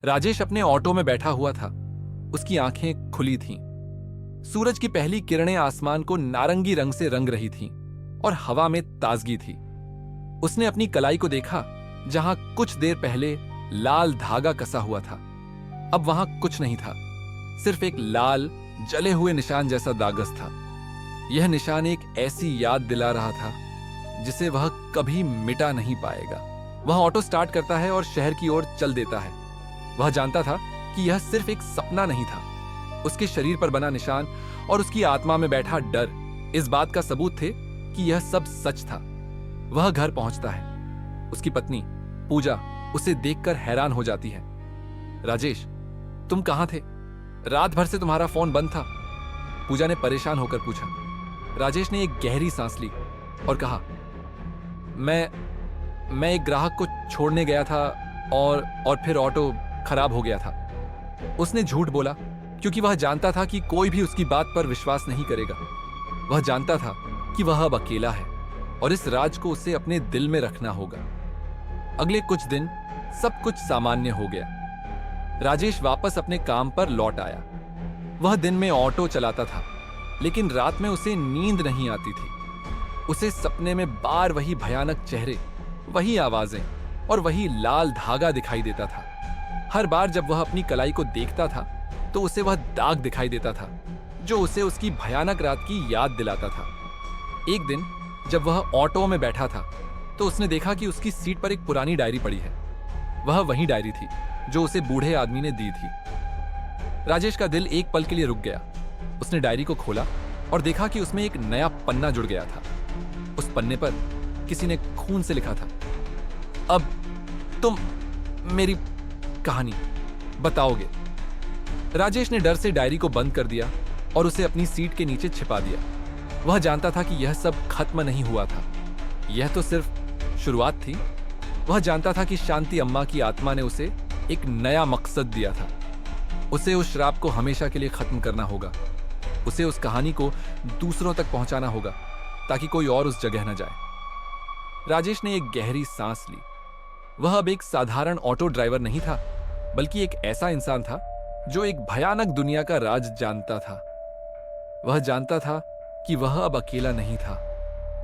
राजेश अपने ऑटो में बैठा हुआ था। उसकी आंखें खुली थीं। सूरज की पहली किरणें आसमान को नारंगी रंग से रंग रही थीं और हवा में ताजगी थी। उसने अपनी कलाई को देखा, जहां कुछ देर पहले लाल धागा कसा हुआ था। अब वहां कुछ नहीं था, सिर्फ एक लाल जले हुए निशान जैसा दागस था। यह निशान एक ऐसी याद दिला रहा था जिसे वह कभी मिटा नहीं पाएगा। वह ऑटो स्टार्ट करता है और शहर की ओर चल देता है। वह जानता था कि यह सिर्फ एक सपना नहीं था। उसके शरीर पर बना निशान और उसकी आत्मा में बैठा डर इस बात का सबूत थे कि यह सब सच था। वह घर पहुंचता है। उसकी पत्नी पूजा उसे देखकर हैरान हो जाती है। राजेश, तुम कहां थे? रात भर से तुम्हारा फोन बंद था। पूजा ने परेशान होकर पूछा। राजेश ने एक गहरी सांस ली और कहा, मैं एक ग्राहक को छोड़ने गया था और फिर ऑटो खराब हो गया था। उसने झूठ बोला क्योंकि वह जानता था कि कोई भी उसकी बात पर विश्वास नहीं करेगा। वह जानता था कि वह अब अकेला है और इस राज को उसे अपने दिल में रखना होगा। अगले कुछ दिन सब कुछ सामान्य हो गया। राजेश वापस अपने काम पर लौट आया। वह दिन में ऑटो चलाता था, लेकिन रात में उसे नींद नहीं आती थी। उसे सपने में बार वही भयानक चेहरे, वही आवाजें और वही लाल धागा दिखाई देता था। हर बार जब वह अपनी कलाई को देखता था तो उसे वह दाग दिखाई देता था जो उसे उसकी भयानक रात की याद दिलाता था। एक दिन जब वह ऑटो में बैठा था तो उसने देखा कि उसकी सीट पर एक पुरानी डायरी पड़ी है। वह वही डायरी थी जो उसे बूढ़े आदमी ने दी थी। राजेश का दिल एक पल के लिए रुक गया। उसने डायरी को खोला और देखा कि उसमें एक नया पन्ना जुड़ गया था। उस पन्ने पर किसी ने खून से लिखा था, अब तुम मेरी कहानी बताओगे। राजेश ने डर से डायरी को बंद कर दिया और उसे अपनी सीट के नीचे छिपा दिया। वह जानता था कि यह सब खत्म नहीं हुआ था, यह तो सिर्फ शुरुआत थी। वह जानता था कि शांति अम्मा की आत्मा ने उसे एक नया मकसद दिया था। उसे उस श्राप को हमेशा के लिए खत्म करना होगा। उसे उस कहानी को दूसरों तक पहुंचाना होगा ताकि कोई और उस जगह न जाए। राजेश ने एक गहरी सांस ली। वह अब एक साधारण ऑटो ड्राइवर नहीं था, बल्कि एक ऐसा इंसान था जो एक भयानक दुनिया का राज जानता था। वह जानता था कि वह अब अकेला नहीं था,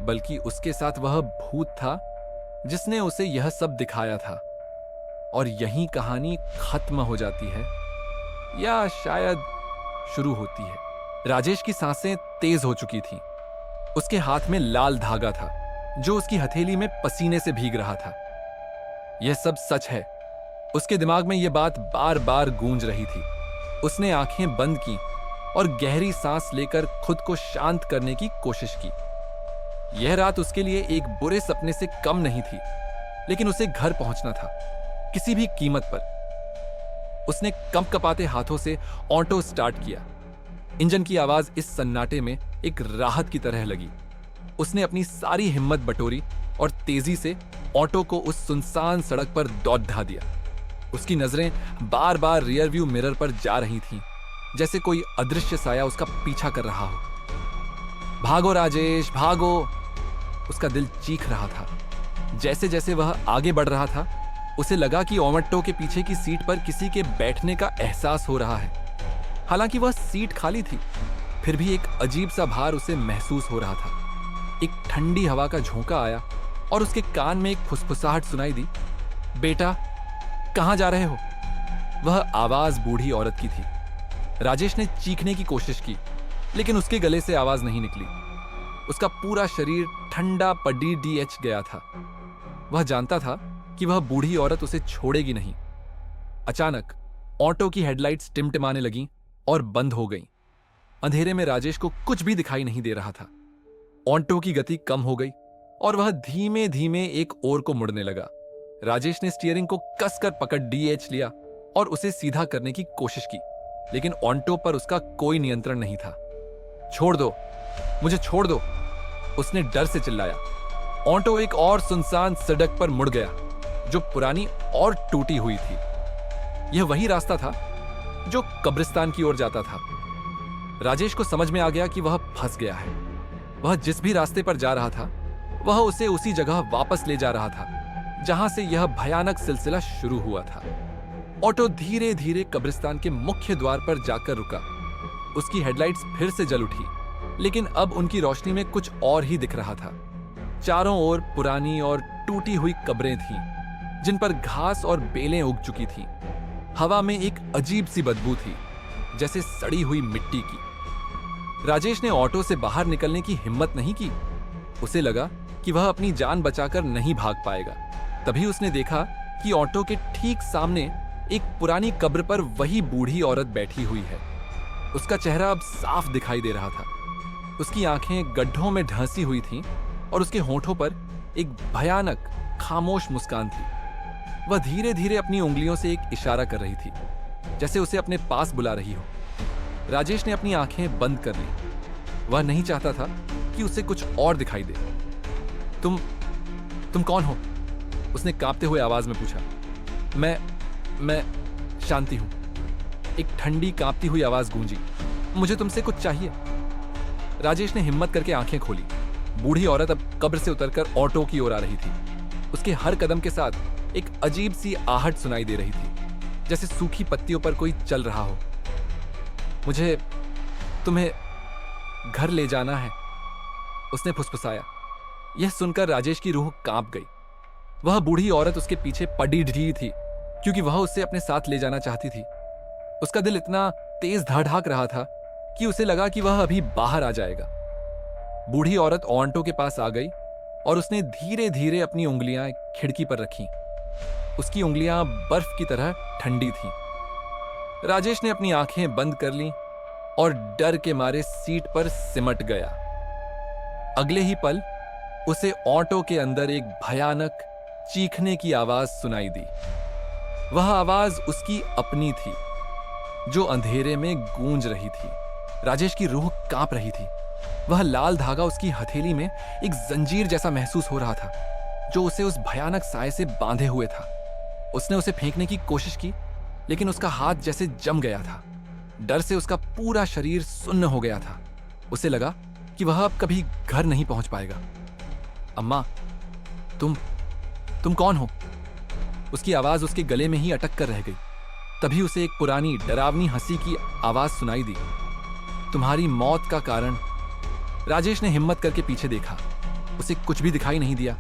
बल्कि उसके साथ वह भूत था जिसने उसे यह सब दिखाया था। और यही कहानी खत्म हो जाती है या शायद शुरू होती है। राजेश की सांसें तेज हो चुकी थीं। उसके हाथ में लाल धागा था जो उसकी हथेली में पसीने से भीग रहा था। यह सब सच है। उसके दिमाग में यह बात बार बार गूंज रही थी। उसने आंखें बंद की और गहरी सांस लेकर खुद को शांत करने की कोशिश की। यह रात उसके लिए एक बुरे सपने से कम नहीं थी, लेकिन उसे घर पहुंचना था, किसी भी कीमत पर। उसने कंपकपाते हाथों से ऑटो स्टार्ट किया। इंजन की आवाज इस सन्नाटे में एक राहत की तरह लगी। उसने अपनी सारी हिम्मत बटोरी और तेजी से ऑटो को उस सुनसान सड़क पर दौड़ा दिया। उसकी नजरें बार बार रियर व्यू मिरर पर जा रही थीं, जैसे कोई अदृश्य साया उसका पीछा कर रहा हो। भागो राजेश, भागो! उसका दिल चीख रहा था। जैसे जैसे वह आगे बढ़ रहा था, उसे लगा कि ऑटो के पीछे की सीट पर किसी के बैठने का एहसास हो रहा है। हालांकि वह सीट खाली थी, फिर भी एक अजीब सा भार उसे महसूस हो रहा था। एक ठंडी हवा का झोंका आया और उसके कान में एक फुसफुसाहट सुनाई दी। बेटा, कहां जा रहे हो? वह आवाज बूढ़ी औरत की थी। राजेश ने चीखने की कोशिश की, लेकिन उसके गले से आवाज नहीं निकली। उसका पूरा शरीर ठंडा पड़ी गया था। वह जानता था कि वह बूढ़ी औरत उसे छोड़ेगी नहीं। अचानक ऑटो की हेडलाइट्स टिमटिमाने लगीं और बंद हो गईं। अंधेरे में राजेश को कुछ भी दिखाई नहीं दे रहा था। ऑटो की गति कम हो गई और वह धीमे धीमे एक ओर को मुड़ने लगा। राजेश ने स्टीयरिंग को कसकर पकड़ लिया और उसे सीधा करने की कोशिश की, लेकिन ऑटो पर उसका कोई नियंत्रण नहीं था। छोड़ दो, मुझे छोड़ दो! उसने डर से चिल्लाया। ऑटो एक और सुनसान सड़क पर मुड़ गया, जो पुरानी और टूटी हुई थी। यह वही रास्ता था जो कब्रिस्तान की ओर जाता था। राजेश को समझ में आ गया कि वह फंस गया है। वह जिस भी रास्ते पर जा रहा था, वह उसे उसी जगह वापस ले जा रहा था जहां से यह भयानक सिलसिला शुरू हुआ था। ऑटो धीरे धीरे कब्रिस्तान के मुख्य द्वार पर जाकर रुका। उसकी हेडलाइट्स फिर से जल उठी, लेकिन अब उनकी रोशनी में कुछ और ही दिख रहा था। चारों ओर पुरानी और टूटी हुई कब्रें थीं, जिन पर घास और बेलें उग चुकी थीं। हवा में एक अजीब सी बदबू थी, जैसे सड़ी हुई मिट्टी की। राजेश ने ऑटो से बाहर निकलने की हिम्मत नहीं की। उसे लगा कि वह अपनी जान बचाकर नहीं भाग पाएगा। तभी उसने देखा कि ऑटो के ठीक सामने एक पुरानी कब्र पर वही बूढ़ी औरत बैठी हुई है। उसका चेहरा अब साफ दिखाई दे रहा था। उसकी आंखें गड्ढों में ढंसी हुई थीं और उसके होठों पर एक भयानक खामोश मुस्कान थी। वह धीरे धीरे अपनी उंगलियों से एक इशारा कर रही थी, जैसे उसे अपने पास बुला रही हो। राजेश ने अपनी आंखें बंद कर ली। वह नहीं चाहता था कि उसे कुछ और दिखाई दे। तुम कौन हो? उसने कांपते हुए आवाज में पूछा। मैं शांति हूं। एक ठंडी कांपती हुई आवाज गूंजी। मुझे तुमसे कुछ चाहिए। राजेश ने हिम्मत करके आंखें खोली। बूढ़ी औरत अब कब्र से उतरकर ऑटो की ओर आ रही थी। उसके हर कदम के साथ एक अजीब सी आहट सुनाई दे रही थी, जैसे सूखी पत्तियों पर कोई चल रहा हो। मुझे तुम्हें घर ले जाना है, उसने फुसफुसाया। यह सुनकर राजेश की रूह कांप गई। वह बूढ़ी औरत उसके पीछे पड़ी ढी थी, क्योंकि वह उसे अपने साथ ले जाना चाहती थी। उसका दिल इतना तेज धड़ाक रहा था कि उसे लगा कि वह अभी बाहर आ जाएगा। बूढ़ी औरत ऑटो के पास आ गई और उसने धीरे धीरे अपनी उंगलियां खिड़की पर रखीं। उसकी उंगलियां बर्फ की तरह ठंडी थीं। राजेश ने अपनी आंखें बंद कर लीं और डर के मारे सीट पर सिमट गया। अगले ही पल उसे ऑटो के अंदर एक भयानक चीखने की आवाज सुनाई दी। वह आवाज उसकी अपनी थी, जो अंधेरे में गूंज रही थी। राजेश की रूह कांप रही थी। वह लाल धागा उसकी हथेली में एक जंजीर जैसा महसूस हो रहा था, जो उसे उस भयानक साए से बांधे हुए था। उसने उसे फेंकने की कोशिश की, लेकिन उसका हाथ जैसे जम गया था। डर से उसका पूरा शरीर सुन्न हो गया था। उसे लगा कि वह अब कभी घर नहीं पहुंच पाएगा। अम्मा, तुम कौन हो? उसकी आवाज उसके गले में ही अटक कर रह गई। तभी उसे एक पुरानी डरावनी हंसी की आवाज सुनाई दी। तुम्हारी मौत का कारण। राजेश ने हिम्मत करके पीछे देखा। उसे कुछ भी दिखाई नहीं दिया,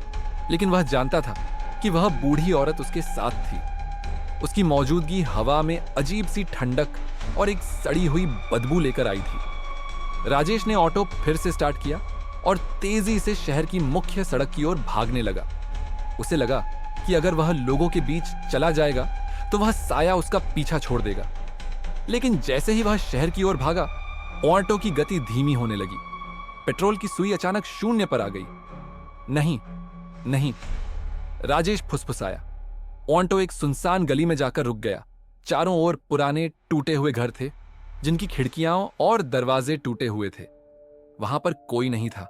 लेकिन वह जानता था कि वह बूढ़ी औरत उसके साथ थी। उसकी मौजूदगी हवा में अजीब सी ठंडक और एक सड़ी हुई बदबू लेकर आई थी। राजेश ने ऑटो फिर से स्टार्ट किया और तेजी से शहर की मुख्य सड़क की ओर भागने लगा। उसे लगा कि अगर वह लोगों के बीच चला जाएगा तो वह साया उसका पीछा छोड़ देगा। लेकिन जैसे ही वह शहर की ओर भागा, ऑटो की गति धीमी होने लगी। पेट्रोल की सुई अचानक शून्य पर आ गई। नहीं, राजेश फुसफुसाया। ऑटो एक सुनसान गली में जाकर रुक गया। चारों ओर पुराने टूटे हुए घर थे, जिनकी खिड़कियां और दरवाजे टूटे हुए थे। वहां पर कोई नहीं था,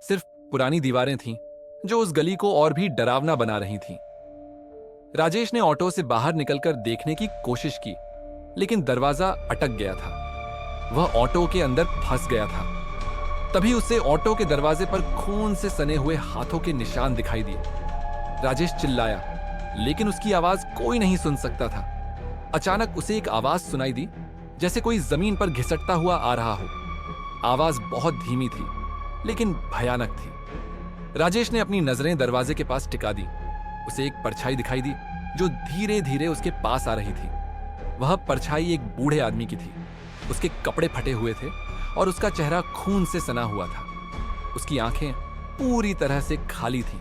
सिर्फ पुरानी दीवारें थीं, जो उस गली को और भी डरावना बना रही थीं। राजेश ने ऑटो से बाहर निकलकर देखने की कोशिश की, लेकिन दरवाजा अटक गया था। वह ऑटो के अंदर फंस गया था। तभी उसे ऑटो के दरवाजे पर खून से सने हुए हाथों के निशान दिखाई दिए। राजेश चिल्लाया, लेकिन उसकी आवाज कोई नहीं सुन सकता था। अचानक उसे एक आवाज सुनाई दी, जैसे कोई जमीन पर घिसटता हुआ आ रहा हो। आवाज बहुत धीमी थी, लेकिन भयानक थी। राजेश ने अपनी नजरें दरवाजे के पास टिका दी। उसे एक परछाई दिखाई दी, जो धीरे धीरे उसके पास आ रही थी। वह परछाई एक बूढ़े आदमी की थी। उसके कपड़े फटे हुए थे और उसका चेहरा खून से सना हुआ था। उसकी आंखें पूरी तरह से खाली थीं।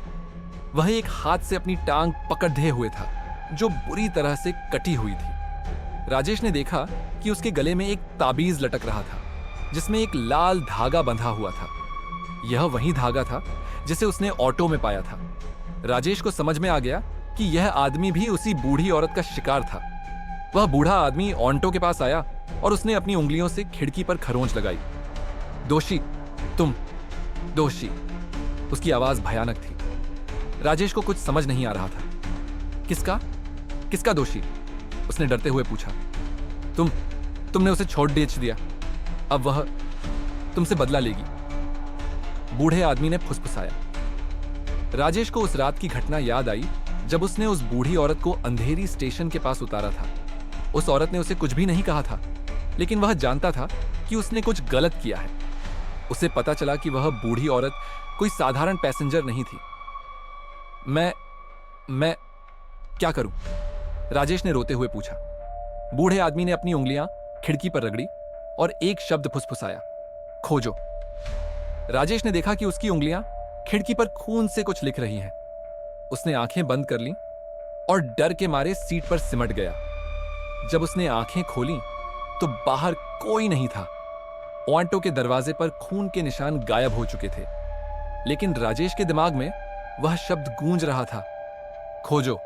वह एक हाथ से अपनी टांग पकड़े हुए था, जो बुरी तरह से कटी हुई थी। राजेश ने देखा कि उसके गले में एक ताबीज लटक रहा था, जिसमें एक लाल धागा बंधा हुआ था। यह वही धागा था जिसे उसने ऑटो में पाया था। राजेश को समझ में आ गया कि यह आदमी भी उसी बूढ़ी औरत का शिकार था। वह बूढ़ा आदमी ऑटो के पास आया और उसने अपनी उंगलियों से खिड़की पर खरोंच लगाई। दोषी, तुम दोषी। उसकी आवाज भयानक थी। राजेश को कुछ समझ नहीं आ रहा था। किसका दोषी? उसने डरते हुए पूछा। तुमने उसे छोड़ बेच दिया, अब वह तुमसे बदला लेगी, बूढ़े आदमी ने फुसफुसाया। राजेश को उस रात की घटना याद आई जब उसने उस बूढ़ी औरत को अंधेरी स्टेशन के पास उतारा था, उस औरत ने उसे कुछ भी नहीं कहा था, लेकिन वह जानता था कि उसने कुछ गलत किया है। उसे पता चला कि वह बूढ़ी औरत कोई साधारण पैसेंजर नहीं थी। मैं क्या करूं? राजेश ने रोते हुए पूछा। बूढ़े आदमी ने अपनी उंगलियां खिड़की पर रगड़ी और एक शब्द फुसफुसाया, खोजो। राजेश ने देखा कि उसकी उंगलियां खिड़की पर खून से कुछ लिख रही हैं। उसने आंखें बंद कर लीं और डर के मारे सीट पर सिमट गया। जब उसने आंखें खोलीं तो बाहर कोई नहीं था। ऑटो के दरवाजे पर खून के निशान गायब हो चुके थे, लेकिन राजेश के दिमाग में वह शब्द गूंज रहा था, खोजो।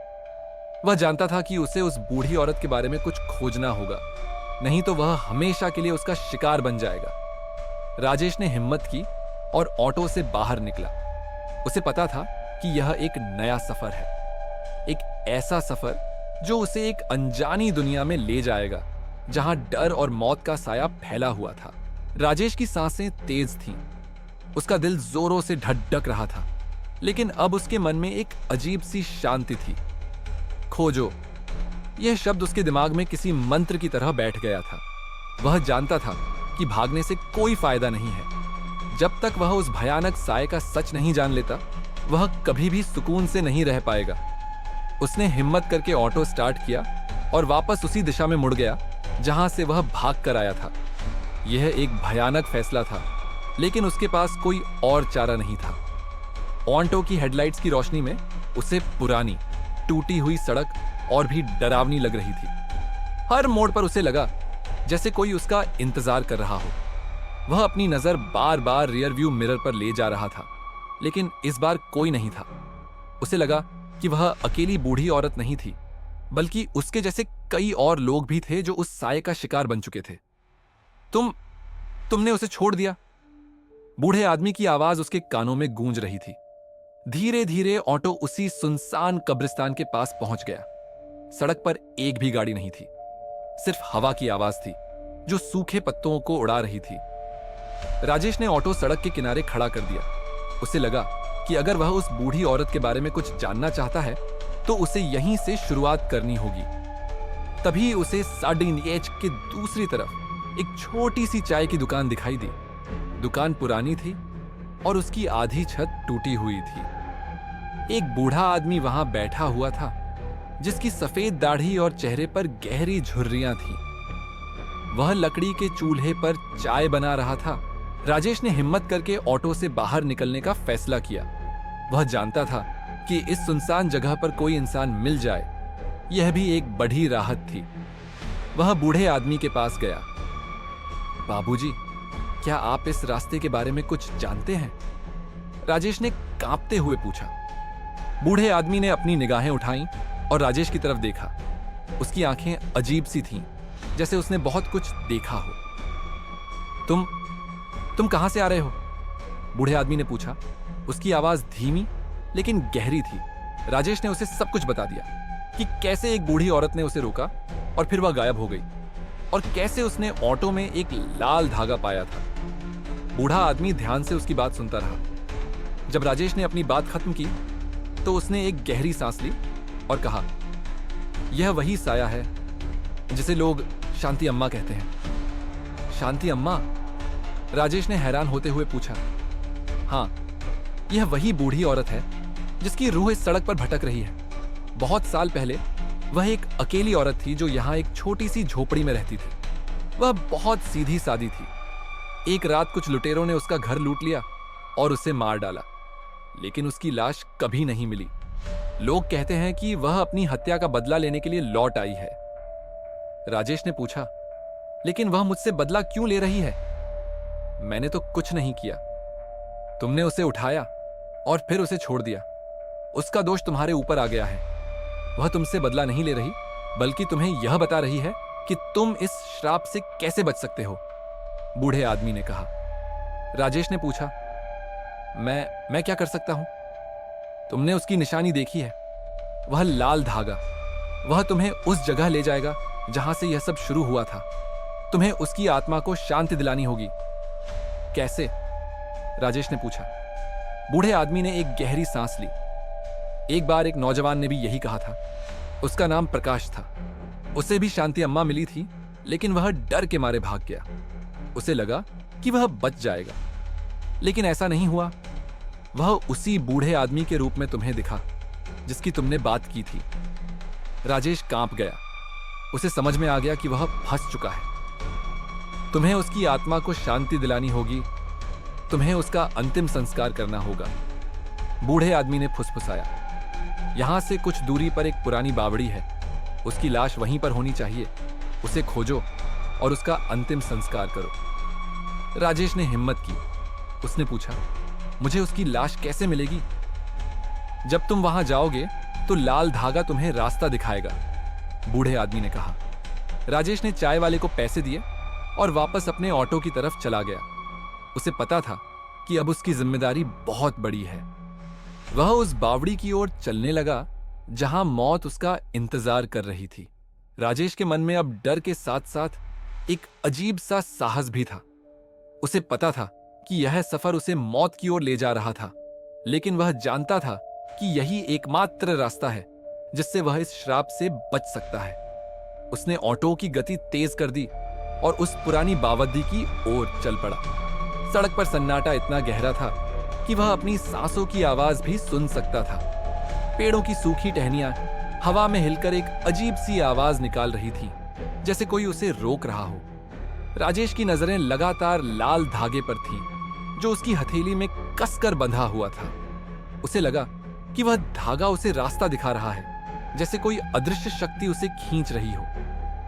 वह जानता था कि उसे उस बूढ़ी औरत के बारे में कुछ खोजना होगा, नहीं तो वह हमेशा के लिए उसका शिकार बन जाएगा। राजेश ने हिम्मत की और ऑटो से बाहर निकला। उसे पता था कि यह एक नया सफर है, एक ऐसा सफर जो उसे एक अनजानी दुनिया में ले जाएगा, जहां डर और मौत का साया फैला हुआ था। राजेश की सांसें तेज थीं, उसका दिल जोरों से धड़क रहा था, लेकिन अब उसके मन में एक अजीब सी शांति थी। खोजो, यह शब्द उसके दिमाग में किसी मंत्र की तरह बैठ गया था। वह जानता था कि भागने से कोई फायदा नहीं है। जब तक वह उस भयानक साये का सच नहीं जान लेता, वह कभी भी सुकून से नहीं रह पाएगा। उसने हिम्मत करके ऑटो स्टार्ट किया और वापस उसी दिशा में मुड़ गया जहां से वह भाग कर आया था। यह एक भयानक फैसला था, लेकिन उसके पास कोई और चारा नहीं था। ऑटो की हेडलाइट्स की रोशनी में उसे पुरानी टूटी हुई सड़क और भी डरावनी लग रही थी। हर मोड़ पर उसे लगा जैसे कोई उसका इंतजार कर रहा हो। वह अपनी नजर बार बार रियर व्यू मिरर पर ले जा रहा था, लेकिन इस बार कोई नहीं था। उसे लगा कि वह अकेली बूढ़ी औरत नहीं थी, बल्कि उसके जैसे कई और लोग भी थे जो उस साये का शिकार बन चुके थे। तुमने उसे छोड़ दिया? बूढ़े आदमी की आवाज उसके कानों में गूंज रही थी। धीरे धीरे ऑटो उसी सुनसान कब्रिस्तान के पास पहुंच गया। सड़क पर एक भी गाड़ी नहीं थी, सिर्फ हवा की आवाज थी जो सूखे पत्तों को उड़ा रही थी। राजेश ने ऑटो सड़क के किनारे खड़ा कर दिया। उसे लगा कि अगर वह उस बूढ़ी औरत के बारे में कुछ जानना चाहता है तो उसे यहीं से शुरुआत करनी होगी। तभी उसे सार्डिन एज के दूसरी तरफ एक छोटी सी चाय की दुकान दिखाई दी। दुकान पुरानी थी और उसकी आधी छत टूटी हुई थी। एक बूढ़ा आदमी वहां बैठा हुआ था, जिसकी सफेद दाढ़ी और चेहरे पर गहरी झुर्रियां थीं। वह लकड़ी के चूल्हे पर चाय बना रहा था। राजेश ने हिम्मत करके ऑटो से बाहर निकलने का फैसला किया। वह जानता था कि इस सुनसान जगह पर कोई इंसान मिल जाए, यह भी एक बड़ी राहत थी। वह बूढ़े आदमी के पास गया। बाबूजी, क्या आप इस रास्ते के बारे में कुछ जानते हैं? राजेश ने कांपते हुए पूछा। बूढ़े आदमी ने अपनी निगाहें उठाईं और राजेश की तरफ देखा। उसकी आंखें अजीब सी थीं, जैसे उसने बहुत कुछ देखा हो। तुम कहां से आ रहे हो? बूढ़े आदमी ने पूछा। उसकी आवाज धीमी लेकिन गहरी थी। राजेश ने उसे सब कुछ बता दिया कि कैसे एक बूढ़ी औरत ने उसे रोका और फिर वह गायब हो गई, और कैसे उसने ऑटो में एक लाल धागा पाया था। बूढ़ा आदमी ध्यान से उसकी बात सुनता रहा। जब राजेश ने अपनी बात खत्म की तो उसने एक गहरी सांस ली और कहा, यह वही साया है जिसे लोग शांति अम्मा कहते हैं। शांति अम्मा? राजेश ने हैरान होते हुए पूछा। हाँ, यह वही बूढ़ी औरत है जिसकी रूह इस सड़क पर भटक रही है। बहुत साल पहले वह एक अकेली औरत थी जो यहां एक छोटी सी झोपड़ी में रहती थी। वह बहुत सीधी सादी थी। एक रात कुछ लुटेरों ने उसका घर लूट लिया और उसे मार डाला, लेकिन उसकी लाश कभी नहीं मिली। लोग कहते हैं कि वह अपनी हत्या का बदला लेने के लिए लौट आई है। राजेश ने पूछा, लेकिन वह मुझसे बदला क्यों ले रही है? मैंने तो कुछ नहीं किया। तुमने उसे उठाया और फिर उसे छोड़ दिया। उसका दोष तुम्हारे ऊपर आ गया है। वह तुमसे बदला नहीं ले रही, बल्कि तुम्हें यह बता रही है कि तुम इस श्राप से कैसे बच सकते हो, बूढ़े आदमी ने कहा। राजेश ने पूछा, मैं क्या कर सकता हूं? तुमने उसकी निशानी देखी है, वह लाल धागा। वह तुम्हें उस जगह ले जाएगा जहां से यह सब शुरू हुआ था। तुम्हें उसकी आत्मा को शांति दिलानी होगी। कैसे? राजेश ने पूछा। बूढ़े आदमी ने एक गहरी सांस ली। एक बार एक नौजवान ने भी यही कहा था। उसका नाम प्रकाश था। उसे भी शांति अम्मा मिली थी, लेकिन वह डर के मारे भाग गया। उसे लगा कि वह बच जाएगा, लेकिन ऐसा नहीं हुआ। वह उसी बूढ़े आदमी के रूप में तुम्हें दिखा जिसकी तुमने बात की थी। राजेश कांप गया। उसे समझ में आ गया कि वह फंस चुका है। तुम्हें उसकी आत्मा को शांति दिलानी होगी। तुम्हें उसका अंतिम संस्कार करना होगा। बूढ़े आदमी ने फुसफुसाया। यहां से कुछ दूरी पर एक पुरानी बावड़ी है। उसकी लाश वहीं पर होनी चाहिए। उसे खोजो और उसका अंतिम संस्कार करो। राजेश ने हिम्मत की। उसने पूछा, मुझे उसकी लाश कैसे मिलेगी? जब तुम वहां जाओगे तो लाल धागा तुम्हें रास्ता दिखाएगा, बूढ़े आदमी ने कहा। राजेश ने चाय वाले को पैसे दिए और वापस अपने ऑटो की तरफ चला गया। उसे पता था कि अब उसकी जिम्मेदारी बहुत बड़ी है। वह उस बावड़ी की ओर चलने लगा जहां मौत उसका इंतजार कर रही थी। राजेश के मन में अब डर के साथ साथ एक अजीब सा साहस भी था। उसे पता था कि यह सफर उसे मौत की ओर ले जा रहा था, लेकिन वह जानता था कि यही एकमात्र रास्ता है जिससे वह इस श्राप से बच सकता है। उसने ऑटो की गति तेज कर दी और उस पुरानी बावड़ी की ओर चल पड़ा। सड़क पर सन्नाटा इतना गहरा था कि वह अपनी सांसों की आवाज भी सुन सकता था। पेड़ों की सूखी टहनियां हवा में हिलकर एक अजीब सी आवाज निकाल रही थी, जैसे कोई उसे रोक रहा हो। राजेश की नजरें लगातार लाल धागे पर थीं, जो उसकी हथेली में कसकर बंधा हुआ था। उसे लगा कि वह धागा उसे रास्ता दिखा रहा है, जैसे कोई अदृश्य शक्ति उसे खींच रही हो।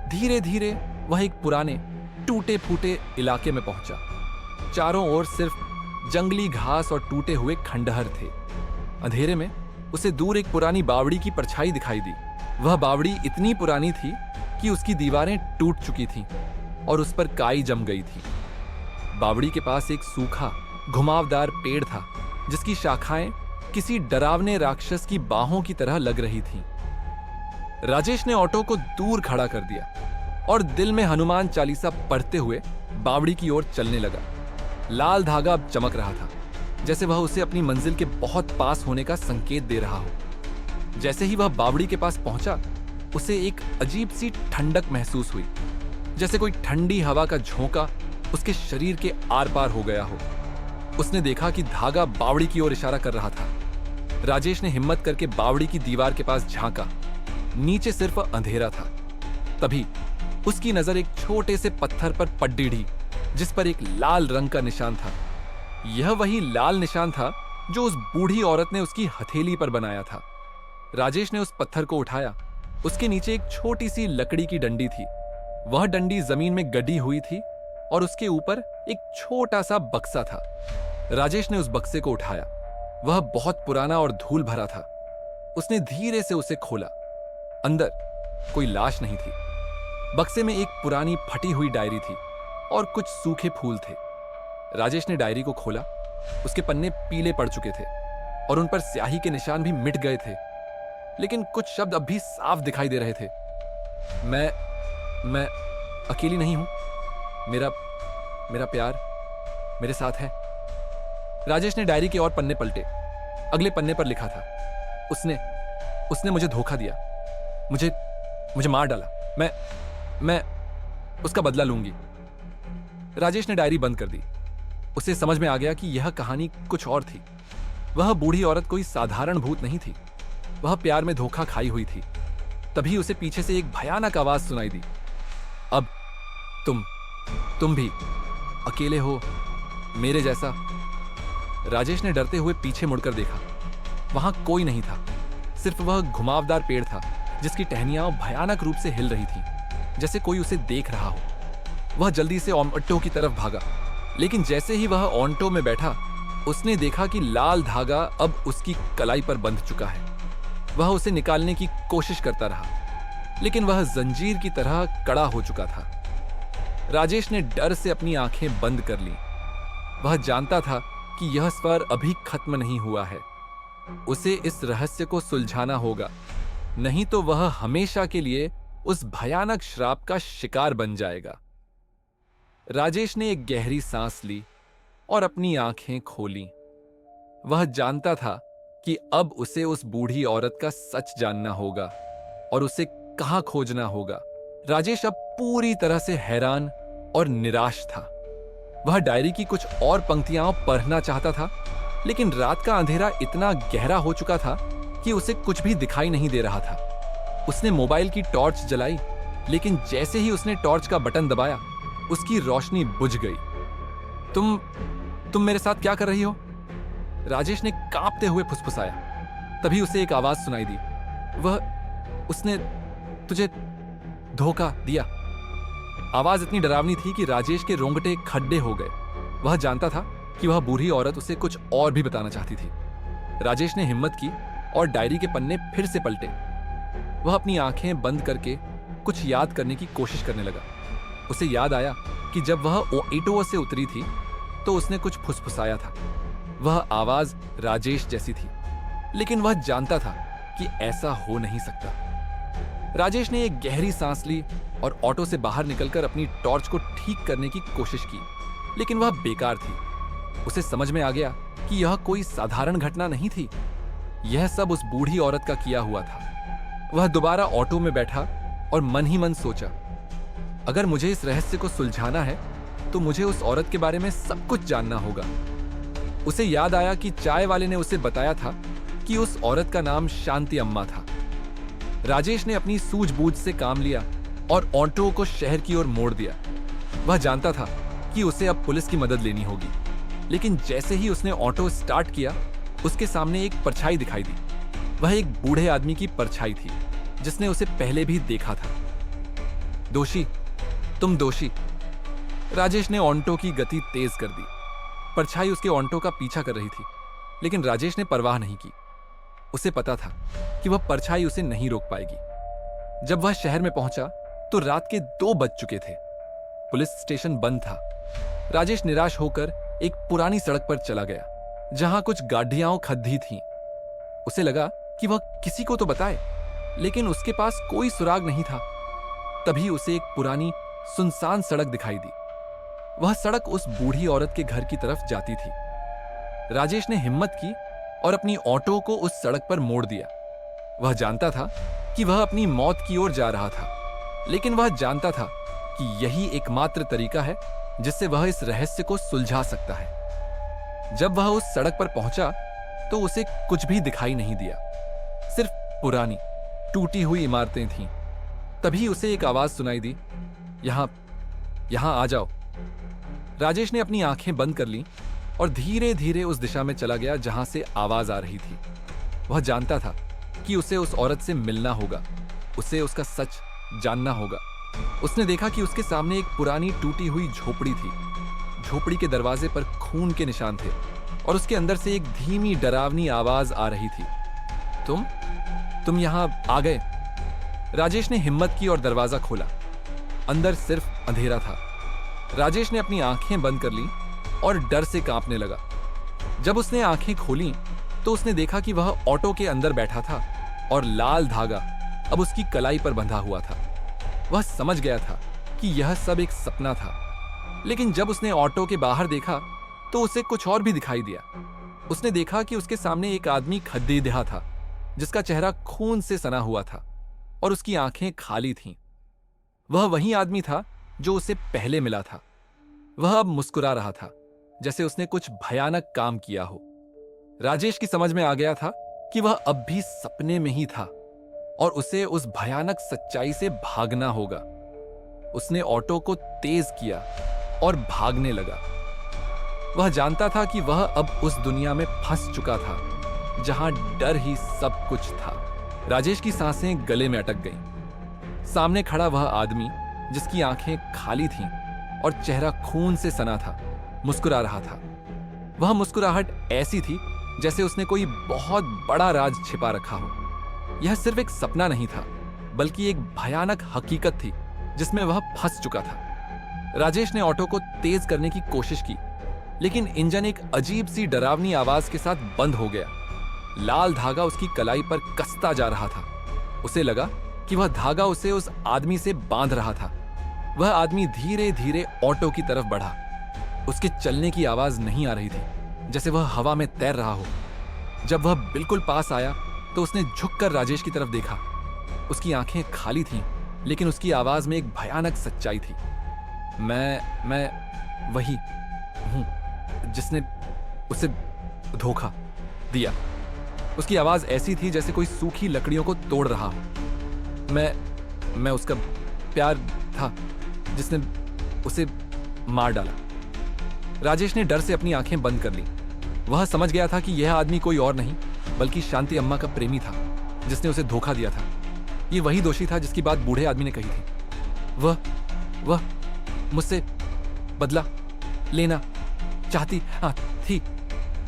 धीरे धीरे वह एक पुराने टूटे फूटे इलाके में पहुंचा। चारों ओर सिर्फ जंगली घास और टूटे हुए खंडहर थे। अंधेरे में उसे दूर एक पुरानी बावड़ी की परछाई दिखाई दी। वह बावड़ी इतनी पुरानी थी कि उसकी दीवारें टूट चुकी थीं और उस पर काई जम गई थी। बावड़ी के पास एक सूखा घुमावदार पेड़ था, जिसकी शाखाएं किसी डरावने राक्षस की बाहों की तरह लग रही थीं। राजेश ने ऑटो को दूर खड़ा कर दिया और दिल में हनुमान चालीसा पढ़ते हुए बावड़ी की ओर चलने लगा। लाल धागा अब चमक रहा था, जैसे वह उसे अपनी मंजिल के बहुत पास होने का संकेत दे रहा हो। जैसे ही वह बावड़ी के पास पहुंचा, उसे एक अजीब सी ठंडक महसूस हुई, जैसे कोई ठंडी हवा का झोंका उसके शरीर के आर पार हो गया हो। उसने देखा कि धागा बावड़ी की ओर इशारा कर रहा था। राजेश ने हिम्मत करके बावड़ी की दीवार के पास झांका। नीचे सिर्फ अंधेरा था। तभी उसकी नजर एक छोटे से पत्थर पर पड़ टिड़ी, जिस पर एक लाल रंग का निशान था। यह वही लाल निशान था जो उस बूढ़ी औरत ने उसकी हथेली पर बनाया था। राजेश ने उस पत्थर को उठाया। उसके नीचे एक छोटी सी लकड़ी की डंडी थी। वह डंडी जमीन में गड़ी हुई थी और उसके ऊपर एक छोटा सा बक्सा था। राजेश ने उस बक्से को उठाया। वह बहुत पुराना और धूल भरा था। उसने धीरे से उसे खोला। अंदर कोई लाश नहीं थी। बक्से में एक पुरानी फटी हुई डायरी थी और कुछ सूखे फूल थे। राजेश ने डायरी को खोला। उसके पन्ने पीले पड़ चुके थे और उन पर स्याही के निशान भी मिट गए थे, लेकिन कुछ शब्द अब भी साफ दिखाई दे रहे थे। मैं अकेली नहीं हूं। मेरा प्यार मेरे साथ है। राजेश ने डायरी के और पन्ने पलटे। अगले पन्ने पर लिखा था, उसने मुझे धोखा दिया, मुझे मार डाला। मैं उसका बदला लूंगी। राजेश ने डायरी बंद कर दी। उसे समझ में आ गया कि यह कहानी कुछ और थी। वह बूढ़ी औरत कोई साधारण भूत नहीं थी। वह प्यार में धोखा खाई हुई थी। तभी उसे पीछे से एक भयानक आवाज सुनाई दी, अब तुम भी अकेले हो, मेरे जैसा। राजेश ने डरते हुए पीछे मुड़कर देखा। वहां कोई नहीं था, सिर्फ वह घुमावदार पेड़ था जिसकी टहनियां भयानक रूप से हिल रही थी, जैसे कोई उसे देख रहा हो। वह जल्दी से ऑटो की तरफ भागा, लेकिन जैसे ही वह ऑटो में बैठा, उसने देखा कि लाल धागा अब उसकी कलाई पर बंध चुका है। वह उसे निकालने की कोशिश करता रहा, लेकिन वह जंजीर की तरह कड़ा हो चुका था। राजेश ने डर से अपनी आंखें बंद कर लीं। वह जानता था कि यह स्वर अभी खत्म नहीं हुआ है। उसे इस रहस्य को सुलझाना होगा, नहीं तो वह हमेशा के लिए उस भयानक श्राप का शिकार बन जाएगा। राजेश ने एक गहरी सांस ली और अपनी आंखें खोलीं। वह जानता था कि अब उसे उस बूढ़ी औरत का सच जानना होगा और उसे कहां खोजना होगा। राजेश अब पूरी तरह से हैरान और निराश था। वह डायरी की कुछ और पंक्तियां पढ़ना चाहता था, लेकिन रात का अंधेरा इतना गहरा हो चुका था कि उसे कुछ भी दिखाई नहीं दे रहा था। उसने मोबाइल की टॉर्च जलाई, लेकिन जैसे ही उसने टॉर्च का बटन दबाया, उसकी रोशनी बुझ गई। तुम मेरे साथ क्या कर रही हो? राजेश ने कांपते हुए फुसफुसाया। तभी उसे एक आवाज सुनाई दी। उसने तुझे धोखा दिया। आवाज इतनी डरावनी थी कि राजेश के रोंगटे खड्डे हो गए। वह जानता था कि वह बूढ़ी औरत उसे कुछ और भी बताना चाहती थी। राजेश ने हिम्मत की और डायरी के पन्ने फिर से पलटे। वह अपनी आंखें बंद करके कुछ याद करने की कोशिश करने लगा। उसे याद आया कि जब वह ओइटोवा से उतरी थी तो उसने कुछ फुसफुसाया था। वह आवाज राजेश जैसी थी, लेकिन वह जानता था कि ऐसा हो नहीं सकता। राजेश ने एक गहरी सांस ली और ऑटो से बाहर निकलकर अपनी टॉर्च को ठीक करने की कोशिश की, लेकिन वह बेकार थी। उसे समझ में आ गया कि यह कोई साधारण घटना नहीं थी। यह सब उस बूढ़ी औरत का किया हुआ था। वह दोबारा ऑटो में बैठा और मन ही मन सोचा, अगर मुझे इस रहस्य को सुलझाना है तो मुझे उस औरत के बारे में सब कुछ जानना होगा। उसे याद आया कि चाय वाले ने उसे बताया था कि उस औरत का नाम शांति अम्मा था। राजेश ने अपनी सूझबूझ से काम लिया और ऑटो को शहर की ओर मोड़ दिया। वह जानता था कि उसे अब पुलिस की मदद लेनी होगी, लेकिन जैसे ही उसने ऑटो स्टार्ट किया, उसके सामने एक परछाई दिखाई दी। वह एक बूढ़े आदमी की परछाई थी, जिसने उसे पहले भी देखा था। दोषी, तुम दोषी। राजेश ने ऑटो की गति तेज कर दी। परछाई उसके ऑटो का पीछा कर रही थी, लेकिन राजेश ने परवाह नहीं की। उसे पता था कि वह परछाई उसे नहीं रोक पाएगी। जब वह शहर में पहुंचा तो रात के 2 बज चुके थे। पुलिस स्टेशन बंद था। राजेश निराश होकर एक पुरानी सड़क पर चला गया, जहां कुछ गाड़ियां खद्दी थीं। उसे लगा कि वह किसी को तो बताए, लेकिन उसके पास कोई सुराग नहीं था। तभी उसे एक पुरानी सुनसान सड़क दिखाई दी। वह सड़क उस बूढ़ी औरत के घर की तरफ जाती थी। राजेश ने हिम्मत की और अपनी ऑटो को उस सड़क पर मोड़ दिया। वह जानता था कि वह अपनी मौत की ओर जा रहा था, लेकिन वह जानता था कि यही एकमात्र तरीका है जिससे वह इस रहस्य को सुलझा सकता है। जब वह उस सड़क पर पहुंचा तो उसे कुछ भी दिखाई नहीं दिया, सिर्फ पुरानी टूटी हुई इमारतें थीं। तभी उसे एक आवाज सुनाई दी, यहां आ जाओ। राजेश ने अपनी आंखें बंद कर लीं और धीरे धीरे उस दिशा में चला गया जहां से आवाज आ रही थी। वह जानता था कि उसे उस औरत से मिलना होगा, उसे उसका सच जानना होगा। उसने देखा कि उसके सामने एक पुरानी टूटी हुई झोपड़ी थी। झोपड़ी के दरवाजे पर खून के निशान थे और उसके अंदर से एक धीमी डरावनी आवाज आ रही थी, तुम यहां आ गए। राजेश ने हिम्मत की और दरवाजा खोला। अंदर सिर्फ अंधेरा था। राजेश ने अपनी आंखें बंद कर लीं और डर से कांपने लगा। जब उसने आंखें खोलीं तो उसने देखा कि वह ऑटो के अंदर बैठा था और लाल धागा अब उसकी कलाई पर बंधा हुआ था। वह समझ गया था कि यह सब एक सपना था, लेकिन जब उसने ऑटो के बाहर देखा तो उसे कुछ और भी दिखाई दिया। उसने देखा कि उसके सामने एक आदमी खद्दीदा था, जिसका चेहरा खून से सना हुआ था और उसकी आंखें खाली थीं। वह वही आदमी था जो उसे पहले मिला था। वह अब मुस्कुरा रहा था, जैसे उसने कुछ भयानक काम किया हो। राजेश की समझ में आ गया था कि वह अब भी सपने में ही था और उसे उस भयानक सच्चाई से भागना होगा। उसने ऑटो को तेज किया और भागने लगा। वह जानता था कि वह अब उस दुनिया में फंस चुका था जहां डर ही सब कुछ था। राजेश की सांसें गले में अटक गईं। सामने खड़ा वह आदमी, जिसकी आंखें खाली थीं और चेहरा खून से सना था, मुस्कुरा रहा था। वह मुस्कुराहट ऐसी थी जैसे उसने कोई बहुत बड़ा राज छिपा रखा हो। यह सिर्फ एक सपना नहीं था, बल्कि एक भयानक हकीकत थी जिसमें वह फंस चुका था। राजेश ने ऑटो को तेज करने की कोशिश की, लेकिन इंजन एक अजीब सी डरावनी आवाज के साथ बंद हो गया। लाल धागा उसकी कलाई पर कसता जा रहा था। उसे लगा कि वह धागा उसे उस आदमी से बांध रहा था। वह आदमी धीरे धीरे ऑटो की तरफ बढ़ा। उसके चलने की आवाज नहीं आ रही थी, जैसे वह हवा में तैर रहा हो। जब वह बिल्कुल पास आया तो उसने झुककर राजेश की तरफ देखा। उसकी आंखें खाली थीं, लेकिन उसकी आवाज में एक भयानक सच्चाई थी। मैं वही हूं जिसने उसे धोखा दिया। उसकी आवाज ऐसी थी जैसे कोई सूखी लकड़ियों को तोड़ रहा हो। मैं उसका प्यार था जिसने उसे मार डाला। राजेश ने डर से अपनी आंखें बंद कर ली। वह समझ गया था कि यह आदमी कोई और नहीं बल्कि शांति अम्मा का प्रेमी था जिसने उसे धोखा दिया था। ये वही दोषी था जिसकी बात बूढ़े आदमी ने कही थी। वह मुझसे बदला लेना चाहती थी,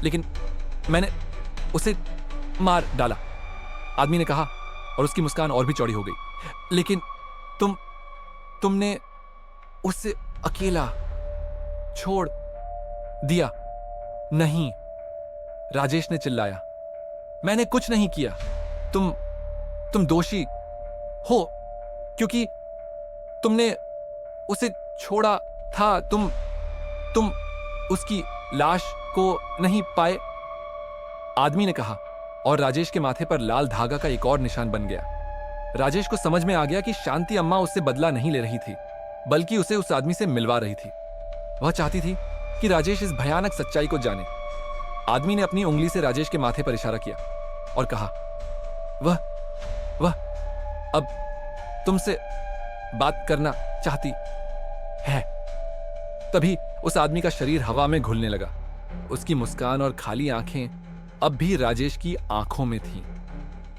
लेकिन मैंने उसे मार डाला, आदमी ने कहा और उसकी मुस्कान और भी चौड़ी हो गई। लेकिन तुमने उसे अकेला छोड़ दिया। नहीं, राजेश ने चिल्लाया, मैंने कुछ नहीं किया। तुम दोषी हो क्योंकि तुमने उसे छोड़ा था। तुम उसकी लाश को नहीं पाए, आदमी ने कहा, और राजेश के माथे पर लाल धागा का एक और निशान बन गया। राजेश को समझ में आ गया कि शांति अम्मा उससे बदला नहीं ले रही थी, बल्कि उसे उस आदमी से मिलवा रही थी। वह चाहती थी कि राजेश इस भयानक सच्चाई को जाने। आदमी ने अपनी उंगली से राजेश के माथे पर इशारा किया और कहा, वह अब तुमसे बात करना चाहती है। तभी उस आदमी का शरीर हवा में घुलने लगा। उसकी मुस्कान और खाली आंखें अब भी राजेश की आंखों में थीं।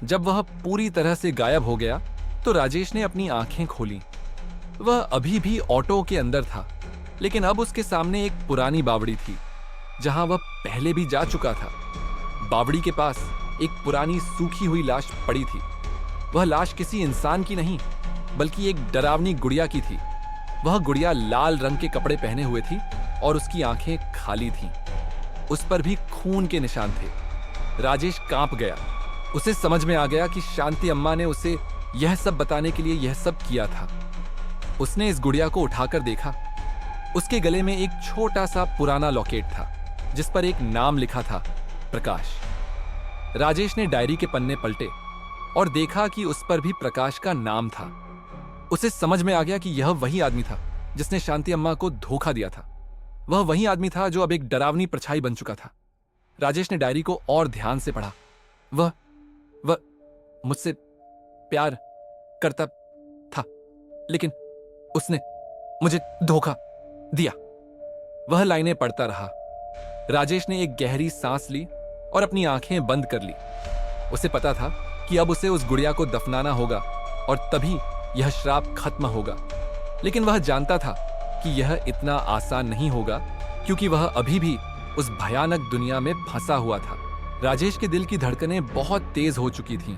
जब वह पूरी तरह से गायब हो गया तो राजेश ने अपनी आंखें खोली। वह अभी भी ऑटो के अंदर था, लेकिन अब उसके सामने एक पुरानी बावड़ी थी जहां वह पहले भी जा चुका था। बावड़ी के पास एक पुरानी सूखी हुई लाश पड़ी थी। वह लाश किसी इंसान की नहीं बल्कि एक डरावनी गुड़िया की थी। वह गुड़िया लाल रंग के कपड़े पहने हुए थी और उसकी आंखें खाली थीं। उस पर भी खून के निशान थे। राजेश कांप गया। उसे समझ में आ गया कि शांति अम्मा ने उसे यह सब बताने के लिए यह सब किया था। उसने इस गुड़िया को उठाकर देखा। उसके गले में एक छोटा सा पुराना लॉकेट था जिस पर एक नाम लिखा था, प्रकाश। राजेश ने डायरी के पन्ने पलटे और देखा कि उस पर भी प्रकाश का नाम था। उसे समझ में आ गया कि यह वही आदमी था जिसने शांति अम्मा को धोखा दिया था। वह वही आदमी था जो अब एक डरावनी परछाई बन चुका था। राजेश ने डायरी को और ध्यान से पढ़ा। वह मुझसे प्यार करता था, लेकिन उसने मुझे धोखा दिया। वह लाइनें पढ़ता रहा। राजेश ने एक गहरी सांस ली और अपनी आंखें बंद कर ली। उसे पता था कि अब उसे उस गुड़िया को दफनाना होगा और तभी यह श्राप खत्म होगा। लेकिन वह जानता था कि यह इतना आसान नहीं होगा, क्योंकि वह अभी भी उस भयानक दुनिया में फंसा हुआ था। राजेश के दिल की धड़कनें बहुत तेज हो चुकी थीं।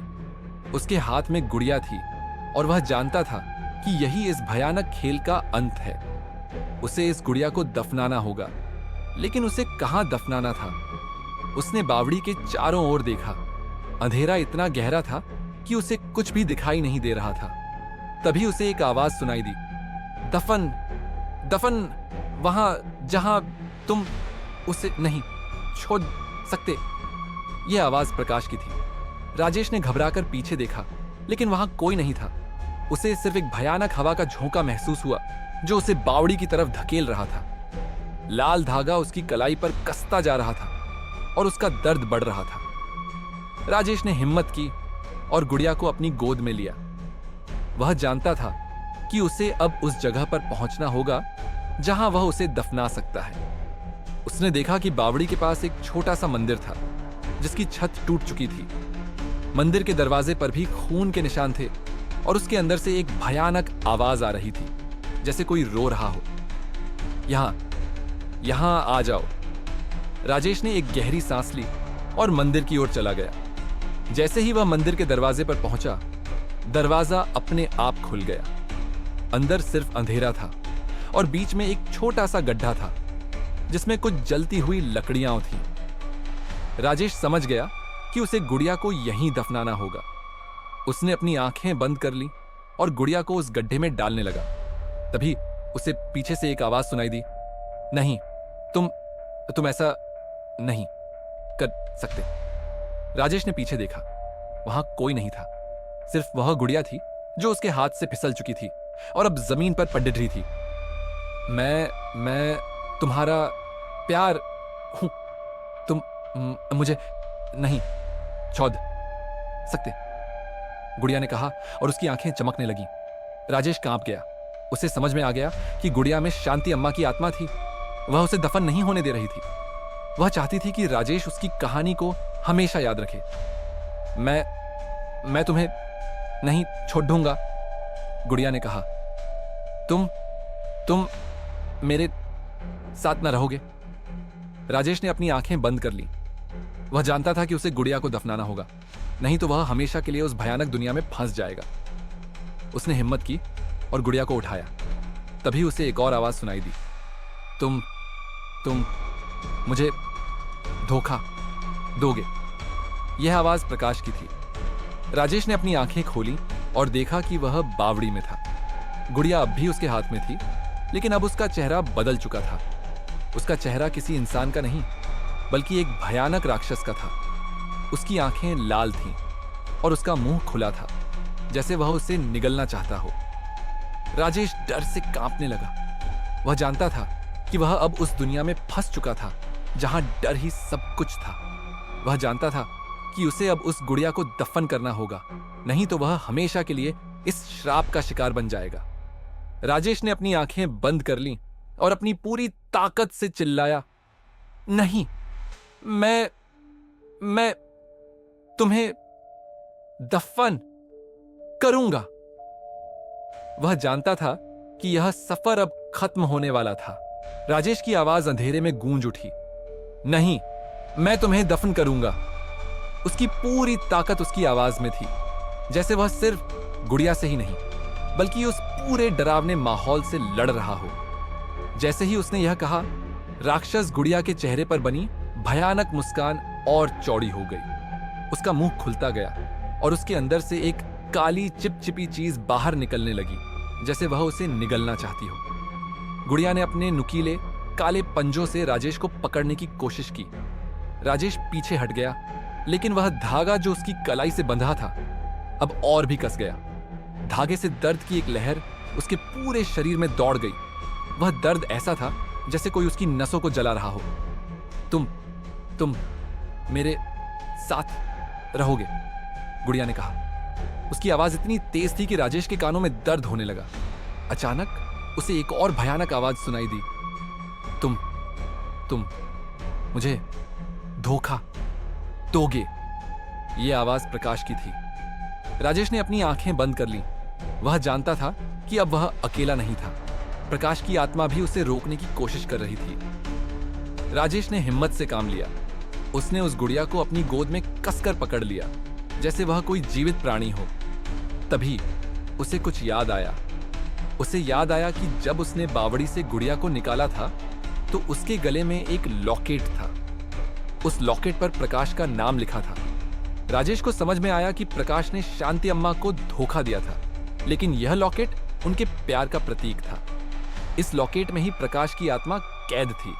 उसके हाथ में गुड़िया थी और वह जानता था कि यही इस भयानक खेल का अंत है। उसे इस गुड़िया को दफनाना होगा, लेकिन उसे कहां दफनाना था? उसने बावड़ी के चारों ओर देखा। अंधेरा इतना गहरा था कि उसे कुछ भी दिखाई नहीं दे रहा था। तभी उसे एक आवाज सुनाई दी, दफन दफन, वहां जहां तुम उसे नहीं छोड़ सकते। यह आवाज प्रकाश की थी। राजेश ने घबराकर पीछे देखा, लेकिन वहां कोई नहीं था। उसे सिर्फ एक भयानक हवा का झोंका महसूस हुआ जो उसे बावड़ी की तरफ धकेल रहा था। लाल धागा उसकी कलाई पर कसता जा रहा था और उसका दर्द बढ़ रहा था। राजेश ने हिम्मत की और गुड़िया को अपनी गोद में लिया। वह जानता था कि उसे अब उस जगह पर पहुंचना होगा जहां वह उसे दफना सकता है। उसने देखा कि बावड़ी के पास एक छोटा सा मंदिर था जिसकी छत टूट चुकी थी। मंदिर के दरवाजे पर भी खून के निशान थे और उसके अंदर से एक भयानक आवाज आ रही थी, जैसे कोई रो रहा हो। यहां आ जाओ। राजेश ने एक गहरी सांस ली और मंदिर की ओर चला गया। जैसे ही वह मंदिर के दरवाजे पर पहुंचा, दरवाजा अपने आप खुल गया। अंदर सिर्फ अंधेरा था और बीच में एक छोटा सा गड्ढा था जिसमें कुछ जलती हुई लकड़ियां थीं। राजेश समझ गया कि उसे गुड़िया को यहीं दफनाना होगा। उसने अपनी आंखें बंद कर ली और गुड़िया को उस गड्ढे में डालने लगा। तभी उसे पीछे से एक आवाज सुनाई दी, नहीं, तुम ऐसा नहीं कर सकते। राजेश ने पीछे देखा। वहां कोई नहीं था, सिर्फ वह गुड़िया थी जो उसके हाथ से फिसल चुकी थी और अब जमीन पर पड़ रही थी। मैं तुम्हारा प्यार हूं, तुम मुझे नहीं छोड़ सकते, गुड़िया ने कहा और उसकी आंखें चमकने लगीं। राजेश कांप गया। उसे समझ में आ गया कि गुड़िया में शांति अम्मा की आत्मा थी। वह उसे दफन नहीं होने दे रही थी। वह चाहती थी कि राजेश उसकी कहानी को हमेशा याद रखे। मैं तुम्हें नहीं छोड़ दूंगा, गुड़िया ने कहा। तुम मेरे साथ न रहोगे? राजेश ने अपनी आंखें बंद कर ली। वह जानता था कि उसे गुड़िया को दफनाना होगा, नहीं तो वह हमेशा के लिए उस भयानक दुनिया में फंस जाएगा। उसने हिम्मत की और गुड़िया को उठाया। तभी उसे एक और आवाज सुनाई दी। तुम मुझे धोखा दोगे? यह आवाज प्रकाश की थी। राजेश ने अपनी आंखें खोली और देखा कि वह बावड़ी में था। गुड़िया अब भी उसके हाथ में थी, लेकिन अब उसका चेहरा बदल चुका था। उसका चेहरा किसी इंसान का नहीं, बल्कि एक भयानक राक्षस का था। उसकी आंखें लाल थीं और उसका मुंह खुला था, जैसे वह उसे निगलना चाहता हो। राजेश डर से कांपने लगा। वह जानता था कि वह अब उस दुनिया में फंस चुका था जहां डर ही सब कुछ था। वह जानता था कि उसे अब उस गुड़िया को दफन करना होगा, नहीं तो वह हमेशा के लिए इस श्राप का शिकार बन जाएगा। राजेश ने अपनी आंखें बंद कर लीं और अपनी पूरी ताकत से चिल्लाया, नहीं, मैं तुम्हें दफन करूंगा। वह जानता था कि यह सफर अब खत्म होने वाला था। राजेश की आवाज अंधेरे में गूंज उठी, नहीं, मैं तुम्हें दफन करूंगा। उसकी पूरी ताकत उसकी आवाज में थी, जैसे वह सिर्फ गुड़िया से ही नहीं, बल्कि उस पूरे डरावने माहौल से लड़ रहा हो। जैसे ही उसने यह कहा, राक्षस गुड़िया के चेहरे पर बनी भयानक मुस्कान और चौड़ी हो गई। उसका मुंह खुलता गया और उसके अंदर से एक काली चिपचिपी चीज बाहर निकलने लगी, जैसे वह उसे निगलना चाहती हो। गुड़िया ने अपने नुकीले काले पंजों से राजेश को पकड़ने की कोशिश की। राजेश पीछे हट गया, लेकिन वह धागा जो उसकी कलाई से बंधा था अब और भी कस गया। धागे से दर्द की एक लहर उसके पूरे शरीर में दौड़ गई। वह दर्द ऐसा था जैसे कोई उसकी नसों को जला रहा हो। तुम मेरे साथ रहोगे? गुड़िया ने कहा। उसकी आवाज इतनी तेज थी कि राजेश के कानों में दर्द होने लगा। अचानक उसे एक और भयानक आवाज सुनाई दी, तुम मुझे धोखा दोगे? यह आवाज प्रकाश की थी। राजेश ने अपनी आंखें बंद कर ली। वह जानता था कि अब वह अकेला नहीं था। प्रकाश की आत्मा भी उसे रोकने की कोशिश कर रही थी। राजेश ने हिम्मत से काम लिया। उसने उस गुड़िया को अपनी गोद में कसकर पकड़ लिया, जैसे वह कोई जीवित प्राणी हो। तभी उसे कुछ याद आया। उसे याद आया कि जब उसने बावड़ी से गुड़िया को निकाला था तो उसके गले में एक लॉकेट था। उस लॉकेट पर प्रकाश का नाम लिखा था। राजेश को समझ में आया कि प्रकाश ने शांति अम्मा को धोखा दिया था, लेकिन यह लॉकेट उनके प्यार का प्रतीक था। इस लॉकेट में ही प्रकाश की आत्मा कैद थी।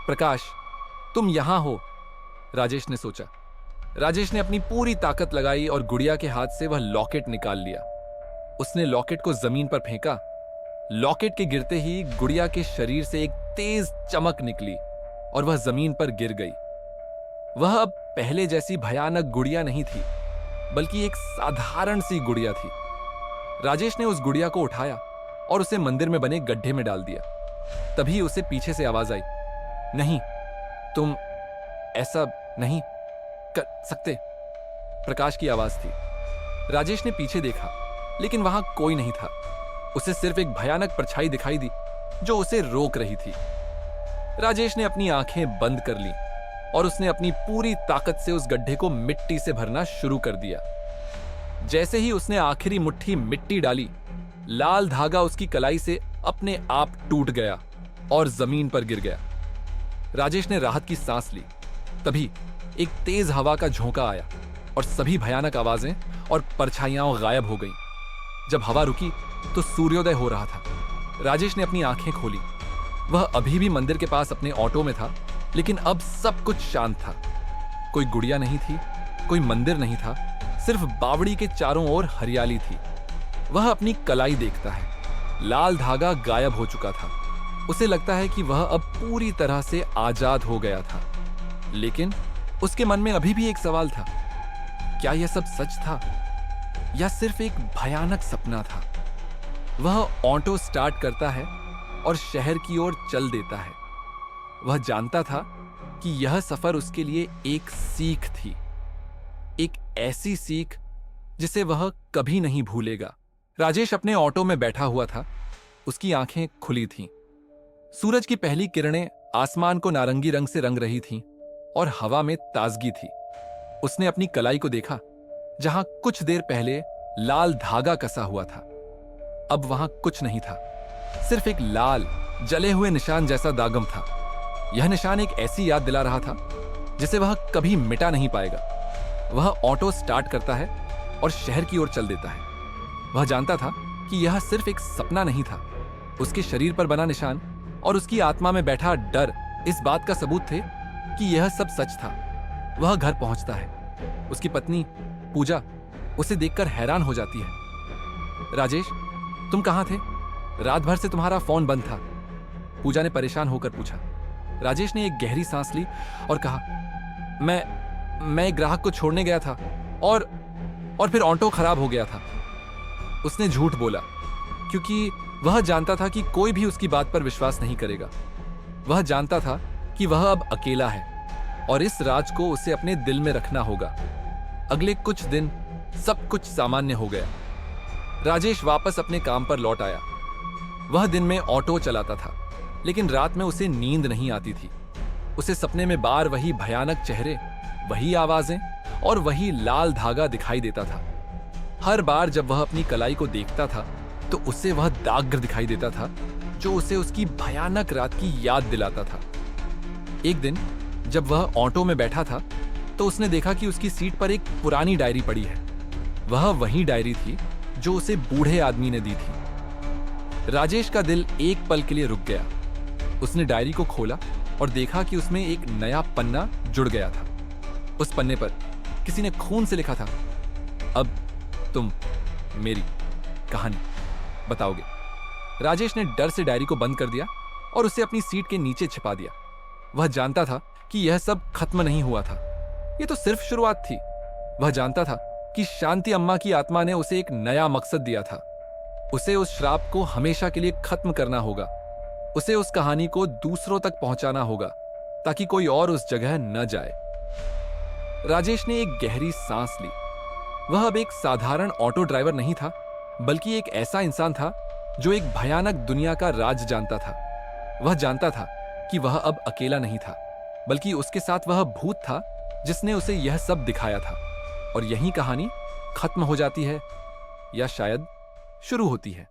प्रकाश, तुम यहां हो, राजेश ने सोचा। राजेश ने अपनी पूरी ताकत लगाई और गुड़िया के हाथ से वह लॉकेट निकाल लिया। उसने लॉकेट को जमीन पर फेंका। लॉकेट के गिरते ही गुड़िया के शरीर से एक तेज चमक निकली और वह जमीन पर गिर गई। वह अब पहले जैसी भयानक गुड़िया नहीं थी, बल्कि एक साधारण सी गुड़िया थी। राजेश ने उस गुड़िया को उठाया और उसे मंदिर में बने गड्ढे में डाल दिया। तभी उसे पीछे से आवाज आई, नहीं, तुम ऐसा नहीं कर सकते। प्रकाश की आवाज थी। राजेश ने पीछे देखा, लेकिन वहां कोई नहीं था। उसे सिर्फ एक भयानक परछाई दिखाई दी जो उसे रोक रही थी। राजेश ने अपनी आंखें बंद कर ली और उसने अपनी पूरी ताकत से उस गड्ढे को मिट्टी से भरना शुरू कर दिया। जैसे ही उसने आखिरी मुट्ठी मिट्टी डाली, लाल धागा उसकी कलाई से अपने आप टूट गया और जमीन पर गिर गया। राजेश ने राहत की सांस ली। तभी एक तेज हवा का झोंका आया और सभी भयानक आवाजें और परछाइयां गायब हो गईं। जब हवा रुकी तो सूर्योदय हो रहा था। राजेश ने अपनी आंखें खोली। वह अभी भी मंदिर के पास अपने ऑटो में था, लेकिन अब सब कुछ शांत था। कोई गुड़िया नहीं थी, कोई मंदिर नहीं था, सिर्फ बावड़ी के चारों ओर हरियाली थी। वह अपनी कलाई देखता है। लाल धागा गायब हो चुका था। उसे लगता है कि वह अब पूरी तरह से आजाद हो गया था। लेकिन उसके मन में अभी भी एक सवाल था, क्या यह सब सच था या सिर्फ एक भयानक सपना था? वह ऑटो स्टार्ट करता है और शहर की ओर चल देता है। वह जानता था कि यह सफर उसके लिए एक सीख थी, एक ऐसी सीख जिसे वह कभी नहीं भूलेगा। राजेश अपने ऑटो में बैठा हुआ था। उसकी आंखें खुली थीं। सूरज की पहली किरणें आसमान को नारंगी रंग से रंग रही थीं और हवा में ताजगी थी। उसने अपनी कलाई को देखा, जहां कुछ देर पहले लाल धागा कसा हुआ था। अब वहां कुछ नहीं था, सिर्फ एक लाल जले हुए निशान जैसा दागम था। यह निशान एक ऐसी याद दिला रहा था जिसे वह कभी मिटा नहीं पाएगा। वह ऑटो स्टार्ट करता है और शहर की ओर चल देता है। वह जानता था कि यह सिर्फ एक सपना नहीं था। उसके शरीर पर बना निशान और उसकी आत्मा में बैठा डर इस बात का सबूत थे कि यह सब सच था। वह घर पहुंचता है। उसकी पत्नी पूजा उसे देखकर हैरान हो जाती है। राजेश, तुम कहां थे? रात भर से तुम्हारा फोन बंद था। पूजा ने परेशान होकर पूछा। राजेश ने एक गहरी सांस ली और कहा, मैं एक ग्राहक को छोड़ने गया था और फिर ऑटो खराब हो गया था। उसने झूठ बोला क्योंकि वह जानता था कि कोई भी उसकी बात पर विश्वास नहीं करेगा। वह जानता था कि वह अब अकेला है और इस राज को उसे अपने दिल में रखना होगा। अगले कुछ दिन सब कुछ सामान्य हो गया। राजेश वापस अपने काम पर लौट आया। वह दिन में ऑटो चलाता था, लेकिन रात में उसे नींद नहीं आती थी। उसे सपने में बार वही भयानक चेहरे, वही आवाजें और वही लाल धागा दिखाई देता था। हर बार जब वह अपनी कलाई को देखता था तो उसे वह दाग दिखाई देता था जो उसे उसकी भयानक रात की याद दिलाता था। एक दिन जब वह ऑटो में बैठा था तो उसने देखा कि उसकी सीट पर एक पुरानी डायरी पड़ी है। वह वही डायरी थी जो उसे बूढ़े आदमी ने दी थी। राजेश का दिल एक पल के लिए रुक गया। उसने डायरी को खोला और देखा कि उसमें एक नया पन्ना जुड़ गया था। उस पन्ने पर किसी ने खून से लिखा था, अब तुम मेरी कहानी बताओगे। राजेश ने डर से डायरी को बंद कर दिया और उसे अपनी सीट के नीचे छिपा दिया। वह जानता था कि यह सब खत्म नहीं हुआ था, यह तो सिर्फ शुरुआत थी। वह जानता था कि शांति अम्मा की आत्मा ने उसे एक नया मकसद दिया था। उसे उस श्राप को हमेशा के लिए खत्म करना होगा। उसे उस कहानी को दूसरों तक पहुंचाना होगा ताकि कोई और उस जगह न जाए। राजेश ने एक गहरी सांस ली। वह अब एक साधारण ऑटो ड्राइवर नहीं था, बल्कि एक ऐसा इंसान था जो एक भयानक दुनिया का राज जानता था। वह जानता था कि वह अब अकेला नहीं था, बल्कि उसके साथ वह भूत था जिसने उसे यह सब दिखाया था। और यही कहानी खत्म हो जाती है या शायद शुरू होती है।